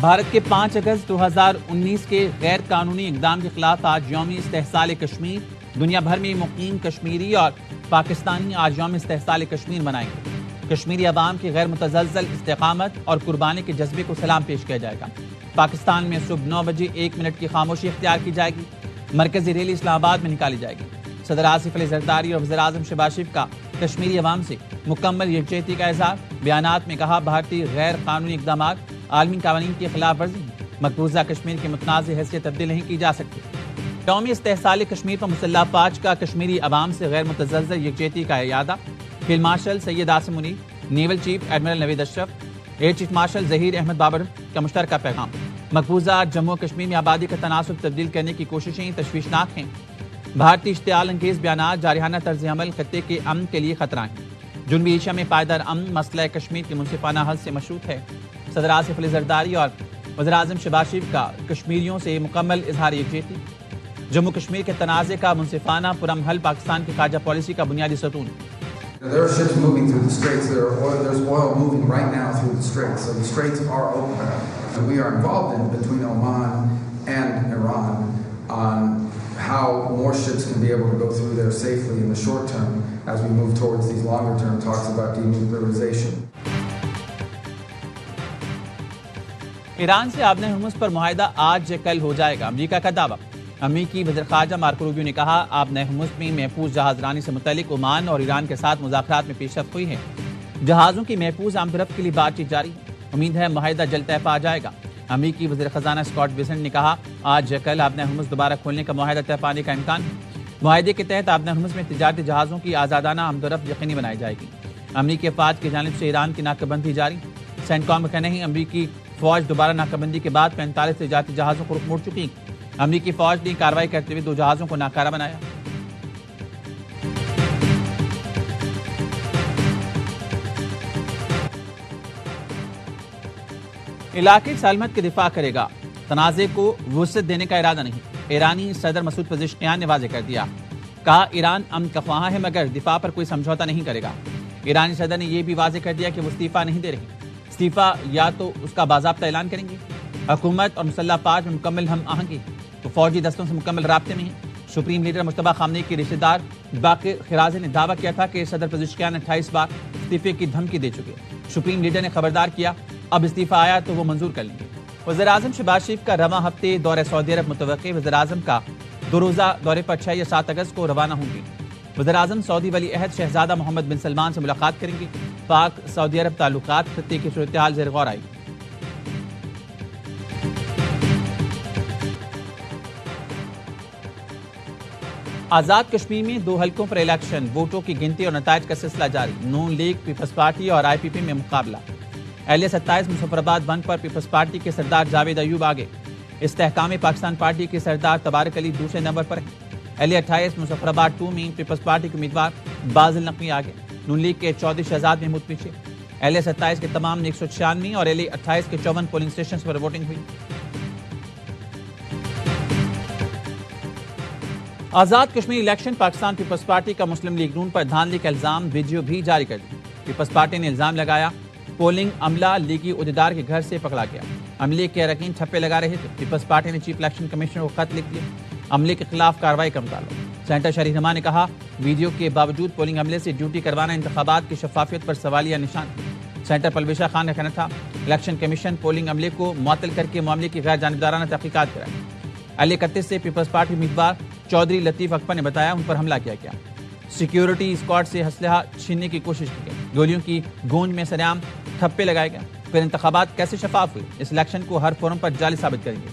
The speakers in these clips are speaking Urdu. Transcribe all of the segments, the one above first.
بھارت کے 5 اگست 2019 کے غیر قانونی اقدام کے خلاف آج یوم استحصال کشمیر۔ دنیا بھر میں مقیم کشمیری اور پاکستانی آج یوم استحصال کشمیر منائیں گے۔ کشمیری عوام کی غیر متزلزل استقامت اور قربانی کے جذبے کو سلام پیش کیا جائے گا۔ پاکستان میں صبح 9 بجے 1 منٹ کی خاموشی اختیار کی جائے گی۔ مرکزی ریلی اسلام آباد میں نکالی جائے گی۔ صدر آصف علی زرداری اور وزیر اعظم شہباز شریف کا کشمیری عوام سے مکمل یکجہتی کا اظہار۔ بیانات میں کہا بھارتی غیر قانونی اقدامات عالمی قوانین کی خلاف ورزی ہیں۔ مقبوضہ کشمیر کی متنازع حیثیت تبدیل نہیں کی جا سکتی۔ یوم استحصال کشمیر پر مسلح افواج کا کشمیری عوام سے غیر متزلزل یکجہتی کا اعادہ۔ Field marshal Syed Asim Munir, naval chief admiral Naveed Ashraf, air chief marshal Zaheer Ahmed Babar کا مشترکہ پیغام۔ مقبوضہ جموں و کشمیر میں آبادی کا تناسب تبدیل کرنے کی کوششیں تشویشناک ہیں۔ بھارتی اشتعال انگیز بیانات جارحانہ طرز عمل خطے کے امن کے لیے خطرہ ہیں۔ جنوبی ایشیا میں پائیدار امن مسئلہ کشمیر کے منصفانہ حل سے مشروط ہے۔ صدر آصف علی زرداری اور وزیر اعظم شہباز شریف کا کشمیریوں سے مکمل اظہار یکجہتی۔ جموں کشمیر کے تنازع کا منصفانہ پرامن حل پاکستان کی خارجہ پالیسی کا بنیادی ستون ہے۔ There are ships moving through the straits. There's oil moving right now through the straits. So the straits are open. And we are involved in between Oman and Iran on how more ships can be able to go through there safely in the short term as we move towards these longer term talks about denuclearization. Iran سے آبِ ہرمز پر معاہدہ آج یا کل ہو جائے گا، امریکہ کا دعویٰ۔ امریکی وزیر خارجہ مارکو روبیو نے کہا آبِ ہرمز میں محفوظ جہاز رانی سے متعلق عمان اور ایران کے ساتھ مذاکرات میں پیش رفت ہوئی ہے۔ جہازوں کی محفوظ آمد و رفت کے لیے بات چیت جاری ہے۔ امید ہے معاہدہ جلد طے پا جائے گا۔ امریکی وزیر خزانہ اسکاٹ بیسنٹ نے کہا آج یا کل آبِ ہرمز دوبارہ کھولنے کا معاہدہ طے پانے کا امکان ہے۔ معاہدے کے تحت آبِ ہرمز میں تجارتی جہازوں کی آزادانہ آمد و رفت یقینی بنائی جائے گی۔ امریکی افواج کی جانب سے ایران کی ناکہ بندی جاری۔ سینٹ کام کا کہنا ہے امریکی فوج دوبارہ ناکہ بندی کے بعد 45 تجارتی جہازوں کو رخ موڑ چکی ہے۔ امریکی فوج نے کارروائی کرتے ہوئے 2 جہازوں کو ناکارہ بنایا۔ علاقے سالمت کے دفاع کرے گا، تنازع کو وسعت دینے کا ارادہ نہیں۔ ایرانی صدر مسعود پزشکیان نے واضح کر دیا، کہا ایران امن کا خواہاں ہے مگر دفاع پر کوئی سمجھوتہ نہیں کرے گا۔ ایرانی صدر نے یہ بھی واضح کر دیا کہ وہ استعفیٰ نہیں دے رہے۔ استعفیٰ یا تو اس کا باضابطہ اعلان کریں گے۔ حکومت اور مسلح افواج میں مکمل ہم آہنگی، تو فوجی دستوں سے مکمل رابطے میں ہیں۔ سپریم لیڈر مجتبیٰ خامنہ ای کے رشتہ دار باقر خرازی نے دعویٰ کیا تھا کہ صدر پزشکیان 28 بار استعفے کی دھمکی دے چکے۔ سپریم لیڈر نے خبردار کیا اب استعفیٰ آیا تو وہ منظور کر لیں گے۔ وزیر اعظم شہباز شریف کا رواں ہفتے دورہ سعودی عرب متوقع۔ وزیر اعظم کا 2 روزہ دورے پر 6 یا 7 اگست کو روانہ ہوں گے۔ وزیر اعظم سعودی ولی عہد شہزادہ محمد بن سلمان سے ملاقات کریں گے۔ پاک سعودی عرب تعلقات خطے کی صورتحال زیر غور آئی۔ آزاد کشمیر میں 2 حلقوں پر الیکشن، ووٹوں کی گنتی اور نتائج کا سلسلہ جاری۔ نون لیگ، پیپلز پارٹی اور آئی پی پی میں مقابلہ۔ اہلیہ 27 مظفرآباد 1 پر پیپلز پارٹی کے سردار جاوید ایوب آگے۔ استحکام پاکستان پارٹی کے سردار طارق علی دوسرے نمبر پر ہیں۔ اہلیہ 28 مظفرآباد 2 میں پیپلز پارٹی کے امیدوار باز النقوی آگے۔ نون لیگ کے چودھری شہزاد محمود پیچھے۔ اہلیہ 27 کے تمام 196 اور اہلیہ 28 کے 54 پولنگ اسٹیشنز پر ووٹنگ ہوئی۔ آزاد کشمیر الیکشن، پاکستان پیپلز پارٹی کا مسلم لیگ نون پر دھاندلی کا الزام، ویڈیو بھی جاری کر دی۔ پیپلز پارٹی نے الزام لگایا پولنگ عملہ لیگی عہدیدار کے گھر سے پکڑا گیا۔ عملے کے اراکین ٹھپے لگا رہے تھے۔ پیپلز پارٹی نے چیف الیکشن کمشنر کو خط لکھ دیا، عملے کے خلاف کارروائی کا مطالبہ۔ سینٹر شہری رحمان نے کہا ویڈیو کے باوجود پولنگ عملے سے ڈیوٹی کروانا انتخابات کی شفافیت پر سوالیہ نشان۔ سینٹر پرویز خان کا کہنا تھا الیکشن کمیشن پولنگ عملے کو معطل کر کے معاملے کی غیر جانبدارانہ تحقیقات کرائے۔ اہلیہ 31 سے پیپلز پارٹی امیدوار چودھری لطیف اکبر نے بتایا ان پر حملہ کیا گیا۔ سیکیورٹی اسکواڈ سے اسلحہ چھیننے کی کوشش کی گئی، گولیوں کی گونج میں سرعام ٹھپے لگائے گئے۔ پھر انتخابات کیسے شفاف ہوئے؟ اس الیکشن کو ہر فورم پر جعلی ثابت کریں گے۔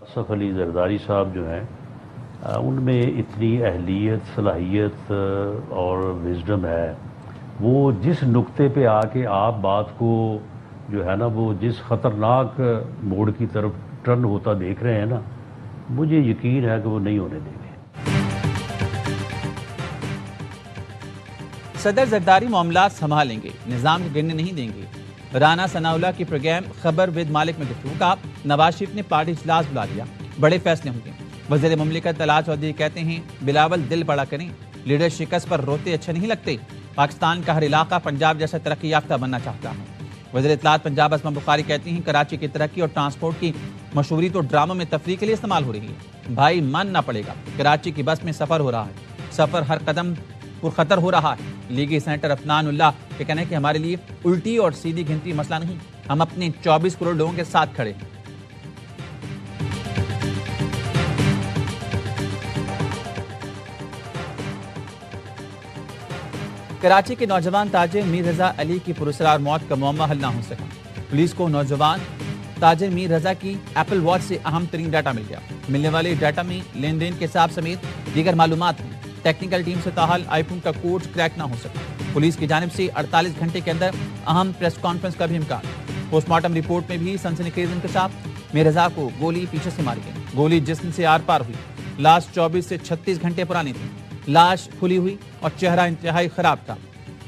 آصف علی زرداری صاحب جو ہیں ان میں اتنی اہلیت، صلاحیت اور وزڈم ہے، وہ جس نقطے پہ آ کے آپ بات کو جو ہے نا وہ جس خطرناک موڑ کی طرف ٹرن ہوتا دیکھ رہے ہیں نا، مجھے یقین ہے کہ وہ نہیں ہونے دیں گے۔ صدر زرداری معاملات سنبھالیں گے، نظام کو گرنے نہیں دیں گے۔ رانا ثناء اللہ کی پروگرام خبر ود مالک میں گفتگو کا نواز شریف نے پارٹی اجلاس بلا لیا، بڑے فیصلے ہوں گے۔ وزیر مملکت طلعت چودھری کہتے ہیں بلاول دل بڑا کریں، لیڈر شکست پر روتے اچھے نہیں لگتے۔ پاکستان کا ہر علاقہ پنجاب جیسا ترقی یافتہ بننا چاہتا ہے۔ وزیر اطلاعات پنجاب اسما بخاری کہتی ہیں کراچی کی ترقی اور ٹرانسپورٹ کی مشہوری تو ڈراموں میں تفریح کے لیے استعمال ہو رہی ہے، بھائی ماننا پڑے گا۔ کراچی کی بس میں سفر ہو رہا ہے، سفر ہر قدم پرخطر ہو رہا ہے۔ لیگی سینیٹر عفنان اللہ کے کہنا ہے کہ ہمارے لیے الٹی اور سیدھی گنتی مسئلہ نہیں، ہم اپنے 24 کروڑ لوگوں کے ساتھ کھڑے ہیں۔ کراچی کے نوجوان تاجر میر رضا علی کی پراسرار موت کا معمہ حل نہ ہو سکا۔ پولیس کو نوجوان تاجر میر رضا کی ایپل واچ سے اہم ترین ڈیٹا مل گیا۔ ملنے والے ڈیٹا میں لین دین کے حساب سمیت دیگر معلومات ہیں۔ ٹیکنیکل ٹیم سے تاحال آئی فون کا کوڈ کریک نہ ہو سکا۔ پولیس کی جانب سے 48 گھنٹے کے اندر اہم پریس کانفرنس کا بھی امکان۔ پوسٹ مارٹم رپورٹ میں بھی سنسنیخیز انکشاف، میر رضا کو گولی پیچھے سے ماری گئی، گولی جسم سے آر پار ہوئی، لاش 24 سے 36 گھنٹے پرانی تھی، لاش کھلی ہوئی اور چہرہ انتہائی خراب تھا۔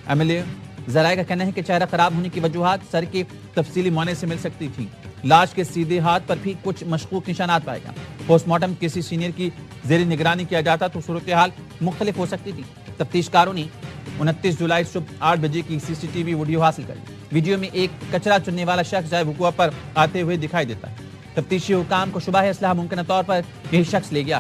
ایم ایل اے ذرائع کا کہنا ہے کہ چہرہ خراب ہونے کی وجوہات سر کے تفصیلی معائنے سے مل سکتی تھیں۔ لاش کے سیدھے ہاتھ پر بھی کچھ مشکوک نشانات پائے گا۔ پوسٹ مارٹم کسی سینئر کی زیر نگرانی کیا جاتا تو صورتحال مختلف ہو سکتی تھی۔ تفتیش کاروں نے 29 جولائی صبح 8 بجے کی سی سی ٹی وی ویڈیو حاصل کری۔ ویڈیو میں ایک کچرا چننے والا شخص جائے وقوع پر آتے ہوئے دکھائی دیتا ہے۔ تفتیشی حکام کو شبہ ہے اسلحہ ممکنہ طور پر یہی شخص لے گیا۔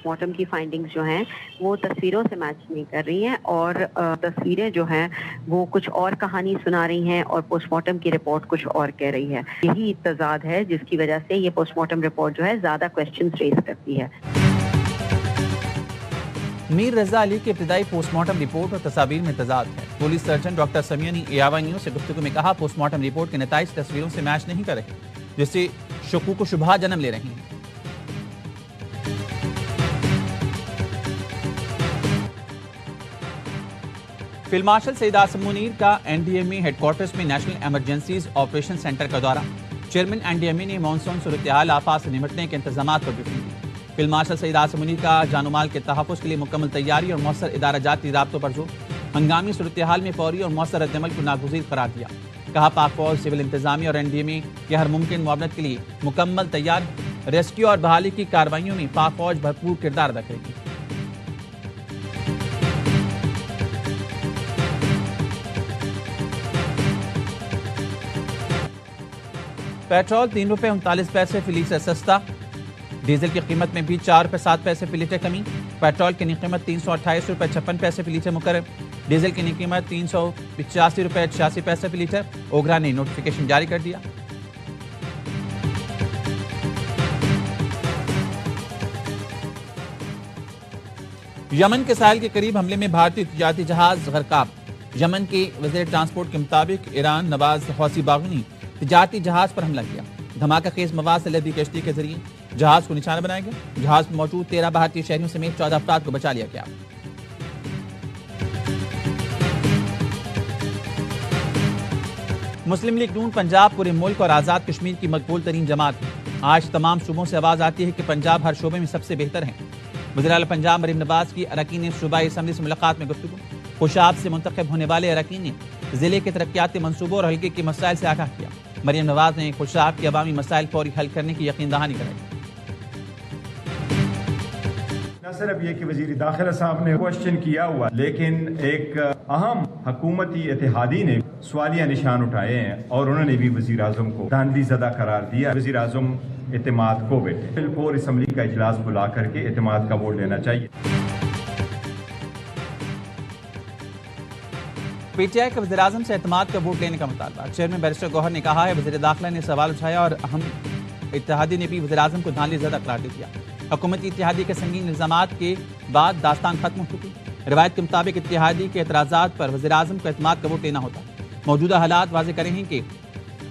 مارٹم کی فائنڈنگز جو ہیں وہ تصویروں سے میچ نہیں کر رہی ہیں اور تصویریں جو ہیں وہ کچھ اور کہانی سنا رہی ہیں اور پوسٹ مارٹم کی رپورٹ کچھ اور کہہ رہی ہے۔ یہی تضاد ہے جس کی وجہ سے یہ پوسٹ مارٹم رپورٹ جو ہے زیادہ کویسچنز ریز کرتی ہے۔ میر رضا علی کے ابتدائی پوسٹ مارٹم رپورٹ اور تصاویر میں تضاد ہے۔ پولیس سرجن ڈاکٹر سمیہ نے ایاوا نیوز سے گفتگو میں کہا پوسٹ مارٹم رپورٹ کے نتائج تصویروں سے میچ نہیں کر رہے، جس سے شکوک و شبہات جنم لے رہی ہیں۔ فیلڈ مارشل سید آصم منیر کا این ڈی ایم اے ہیڈ کوارٹرز میں نیشنل ایمرجنسیز آپریشن سینٹر کا دورہ۔ چیئرمین این ڈی ایم اے نے مانسون صورتحال آفات سے نمٹنے کے انتظامات پر بریفنگ دی۔ فیلڈ مارشل سید آصم منیر کا جان و مال کے تحفظ کے لیے مکمل تیاری اور مؤثر ادارہ جاتی رابطوں پر زور۔ ہنگامی صورتحال میں فوری اور مؤثر رد عمل کو ناگزیر قرار دیا۔ کہا پاک فوج، سول انتظامیہ اور این ڈی ایم اے کے ہر ممکن معاونت کے لیے مکمل تیار۔ ریسکیو اور بحالی کی کارروائیوں میں پاک فوج بھرپور کردار ادا کرے گی۔ پیٹرول 3 روپے 39 پیسے فی لیٹر سستا، ڈیزل کی قیمت میں بھی 4 روپے 7 پیسے فی لیٹر کمی۔ پیٹرول کی نئی قیمت 328 روپے 56 پیسے فی لیٹر مقرر، ڈیزل کی نئی قیمت 385 روپے 86 پیسے فی لیٹر۔ اوگرا نے نوٹیفیکیشن جاری کر دیا۔ یمن کے ساحل کے قریب حملے میں بھارتی تجارتی جہاز غرقاب۔ یمن کے وزیر ٹرانسپورٹ کے مطابق ایران نواز حوثی باغیوں نے تجارتی جہاز پر حملہ کیا۔ دھماکہ خیز مواد سے لدی کشتی کے ذریعے جہاز کو نشانہ بنایا گیا۔ جہاز میں موجود 13 بھارتی شہریوں سمیت 14 افراد کو بچا لیا گیا۔ مسلم لیگ نون پنجاب پورے ملک اور آزاد کشمیر کی مقبول ترین جماعت ہے۔ آج تمام صوبوں سے آواز آتی ہے کہ پنجاب ہر شعبے میں سب سے بہتر ہے۔ وزیر اعلیٰ پنجاب مریم نواز کی اراکین صوبائی اسمبلی سے ملاقات میں گفتگو۔ خوشاب سے منتخب ہونے والے اراکین نے ضلع کے ترقیاتی منصوبوں اور حلقے کے مسائل سے آگاہ کیا۔ مریم نواز نے خوشاب کے عوامی مسائل فوری حل کرنے کی یقین دہانی کرائی۔ نہ صرف یہ کہ وزیر داخلہ صاحب نے کوشچن کیا ہوا، لیکن ایک اہم حکومتی اتحادی نے سوالیہ نشان اٹھائے ہیں اور انہوں نے بھی وزیر اعظم کو دھاندلی زدہ قرار دیا۔ وزیر اعظم اعتماد کو بیٹھے بالفور اسمبلی کا اجلاس بلا کر کے اعتماد کا ووٹ لینا چاہیے۔ پی ٹی آئی کا وزیر اعظم سے اعتماد کا ووٹ لینے کا مطالبہ۔ چیئرمین بیرسٹر گوہر نے کہا ہے وزیر داخلہ نے سوال اٹھایا اور اہم اتحادی نے بھی وزیر اعظم کو دھاندلی زدہ قرار دے دیا۔ حکومتی اتحادی کے سنگین الزامات کے بعد داستان ختم ہو چکی۔ روایت کے مطابق اتحادی کے اعتراضات پر وزیر اعظم کو اعتماد کا ووٹ لینا ہوتا۔ موجودہ حالات واضح کرے ہیں کہ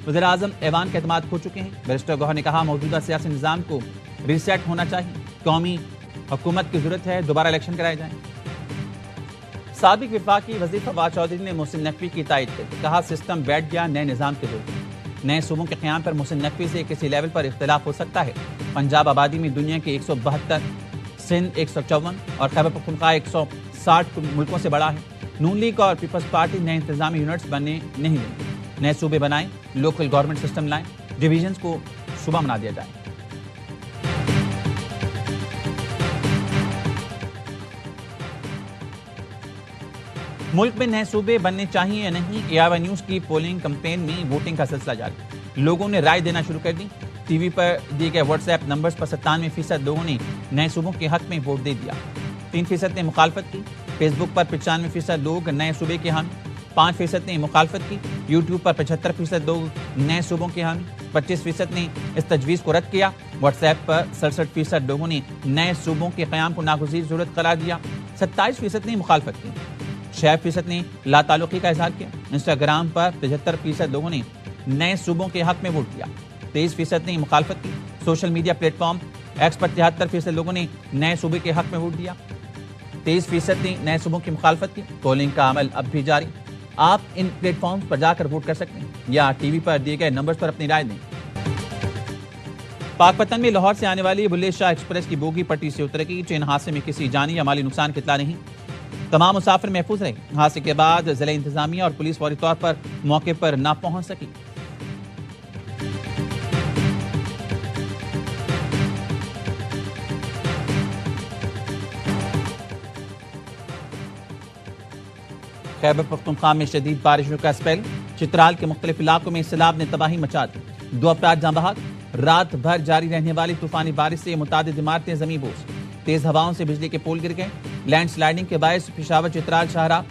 وزیر اعظم ایوان کا اعتماد کھو چکے ہیں۔ بیرسٹر گوہر نے کہا موجودہ سیاسی نظام کو ریسیٹ ہونا چاہیے، قومی حکومت کی ضرورت ہے، دوبارہ الیکشن کرائے جائیں۔ سابق وفاقی وزیر فواد چودھری نے محسن نقوی کی تائید کی، کہا سسٹم بیٹھ گیا، نئے نظام کی ضرورت ہے۔ نئے صوبوں کے قیام پر محسن نقوی سے کسی لیول پر اختلاف ہو سکتا ہے۔ پنجاب آبادی میں دنیا کے 172، سندھ 154 اور خیبر پختونخوا 160 ملکوں سے بڑا ہے۔ نون لیگ اور پیپلز پارٹی نئے انتظامی یونٹس بننے نہیں دیں گے۔ نئے صوبے بنائیں، لوکل گورنمنٹ سسٹم لائیں، ڈویژنز کو صوبہ بنا دیا جائے۔ ملک میں نئے صوبے بننے چاہیے یا نہیں، AIY نیوز کی پولنگ کمپین میں ووٹنگ کا سلسلہ جاری، لوگوں نے رائے دینا شروع کر دی۔ ٹی وی پر دیے گئے واٹس ایپ نمبرز پر 97% لوگوں نے نئے صوبوں کے حق میں ووٹ دے دیا، 3% نے مخالفت کی۔ فیس بک پر 95% لوگ نئے صوبے کے حامی، 5% نے مخالفت کی۔ یوٹیوب پر 75% لوگ نئے صوبوں کے حامی، 25% نے اس تجویز کو رد کیا۔ واٹس ایپ پر 67% لوگوں نے نئے صوبوں کے قیام کو ناگزیر ضرورت قرار دیا، 27% نے مخالفت کی، 6% نے لا تعلقی کا اظہار کیا۔ انسٹاگرام پر 75% لوگوں نے نئے صوبوں کے حق میں ووٹ دیا، 23% نے مخالفت کی۔ Social media platform X پر 73% لوگوں نے نئے صوبے کے حق میں ووٹ دیا، 23% نے نئے صوبوں کی مخالفت کی۔ پولنگ کا عمل اب بھی جاری، آپ ان پلیٹ فارمز پر جا کر ووٹ کر سکتے ہیں یا ٹی وی پر دیے گئے نمبرز پر اپنی رائے دیں۔ پاک پتن میں لاہور سے آنے والی بلے شاہ ایکسپریس کی بوگی پٹری سے اتر گئی، ٹرین حادثے میں کسی جانی یا مالی نقصان کی اطلاع نہیں، تمام مسافر محفوظ رہے۔ حادثے کے بعد ضلع انتظامیہ اور پولیس فوری طور پر موقع پر نہ پہنچ سکی۔ خیبر پختونخوا میں شدید بارشوں کا اسپیل، چترال کے مختلف علاقوں میں سیلاب نے تباہی مچا دی، 2 افراد جاں بحق۔ رات بھر جاری رہنے والی طوفانی بارش سے متعدد عمارتیں زمین بوس، تیز ہواؤں سے بجلی کے پول گر گئے۔ لینڈ سلائیڈنگ کے باعث پشاور چترال شاہراہ،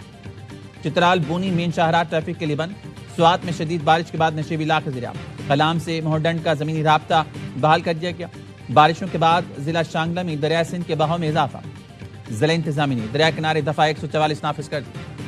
چترال بونی مین شاہراہ ٹریفک کے لیے بند۔ سوات میں شدید بارش کے بعد نشیب علاقے زیراب، کلام سے مہرڈنڈ کا زمینی رابطہ بحال کر دیا گیا۔ بارشوں کے بعد ضلع شانگلہ میں دریائے سندھ کے بہاؤ میں اضافہ، ضلع انتظامیہ نے دریا کنارے دفعہ 144 نافذ کر دی۔